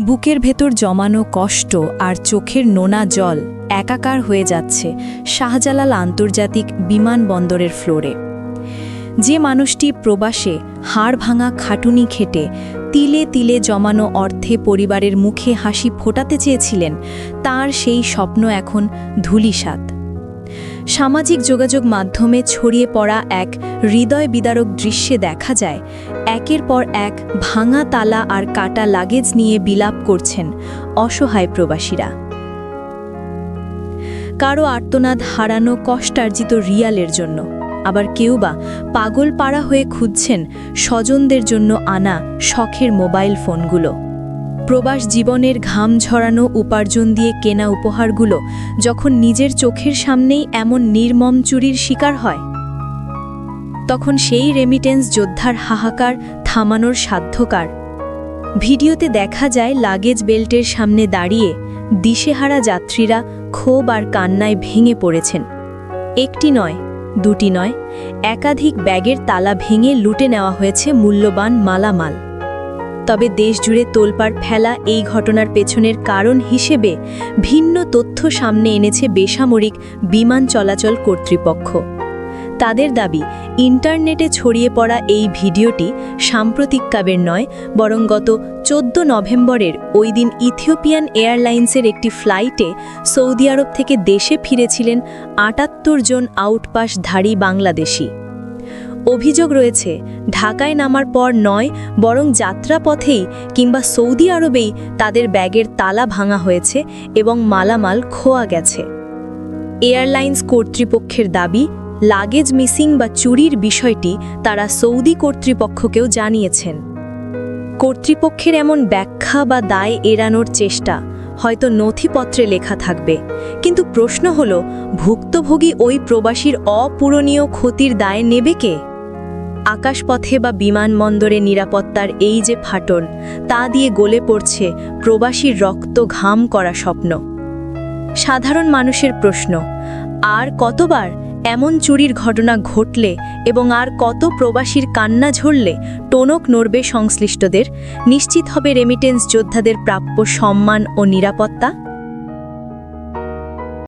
বুকের ভেতর জমানো কষ্ট আর চোখের নোনা জল একাকার হয়ে যাচ্ছে শাহজালাল আন্তর্জাতিক বিমানবন্দরের ফ্লোরে। যে মানুষটি প্রবাসে হাড় ভাঙা খাটুনি খেটে তিলে তিলে জমানো অর্থে পরিবারের মুখে হাসি ফোটাতে চেয়েছিলেন, তার সেই স্বপ্ন এখন ধূলিসাৎ। সামাজিক যোগাযোগ মাধ্যমে ছড়িয়ে পড়া এক হৃদয় বিদারক দৃশ্যে দেখা যায় একের পর এক ভাঙা তালা আর কাটা লাগেজ নিয়ে বিলাপ করছেন অসহায় প্রবাসীরা। কারো আর্তনাদ হারানো কষ্টার্জিত রিয়ালের জন্য, আবার কেউ বা পাগল পাড়া হয়ে খুঁজছেন স্বজনদের জন্য আনা শখের মোবাইল ফোনগুলো। প্রবাস জীবনের ঘাম ঝরানো উপার্জন দিয়ে কেনা উপহারগুলো যখন নিজের চোখের সামনেই এমন নির্মম চুরির শিকার হয়, তখন সেই রেমিটেন্স যোদ্ধার হাহাকার থামানোর সাধ্যকার। ভিডিওতে দেখা যায় লাগেজ বেল্টের সামনে দাঁড়িয়ে দিশেহারা যাত্রীরা ক্ষোভ আর কান্নায় ভেঙে পড়েছেন। একটি নয়, দুটি নয়, একাধিক ব্যাগের তালা ভেঙে লুটে নেওয়া হয়েছে মূল্যবান মালামাল। তবে দেশজুড়ে তোলপাড় ফেলা এই ঘটনার পেছনের কারণ হিসেবে ভিন্ন তথ্য সামনে এনেছে বেসামরিক বিমান চলাচল কর্তৃপক্ষ। তাদের দাবি, ইন্টারনেটে ছড়িয়ে পড়া এই ভিডিওটি সাম্প্রতিককালের নয়, বরং গত 14 নভেম্বরের ওই দিন ইথিওপিয়ান এয়ারলাইন্সের একটি ফ্লাইটে সৌদি আরব থেকে দেশে ফিরেছিলেন 78 জন আউটপাসধারী বাংলাদেশি। অভিযোগ রয়েছে, ঢাকায় নামার পর নয়, বরং যাত্রাপথেই কিংবা সৌদি আরবেই তাদের ব্যাগের তালা ভাঙা হয়েছে এবং মালামাল খোয়া গেছে। এয়ারলাইন্স কর্তৃপক্ষের দাবি, লাগেজ মিসিং বা চুরির বিষয়টি তারা সৌদি কর্তৃপক্ষকেও জানিয়েছেন। কর্তৃপক্ষের এমন ব্যাখ্যা বা দায় এড়ানোর চেষ্টা হয়তো নথিপত্রে লেখা থাকবে, কিন্তু প্রশ্ন হল, ভুক্তভোগী ওই প্রবাসীর অপূরণীয় ক্ষতির দায় নেবে কে? আকাশপথে বা বিমানবন্দরে নিরাপত্তার এই যে ফাটল, তা দিয়ে গলে পড়ছে প্রবাসীর রক্ত ঘাম করা স্বপ্ন। সাধারণ মানুষের প্রশ্ন, আর কতবার এমন চুরির ঘটনা ঘটলে এবং আর কত প্রবাসীর কান্না ঝরলে টনক নড়বে সংশ্লিষ্টদের? নিশ্চিত হবে রেমিটেন্স যোদ্ধাদের প্রাপ্য সম্মান ও নিরাপত্তা?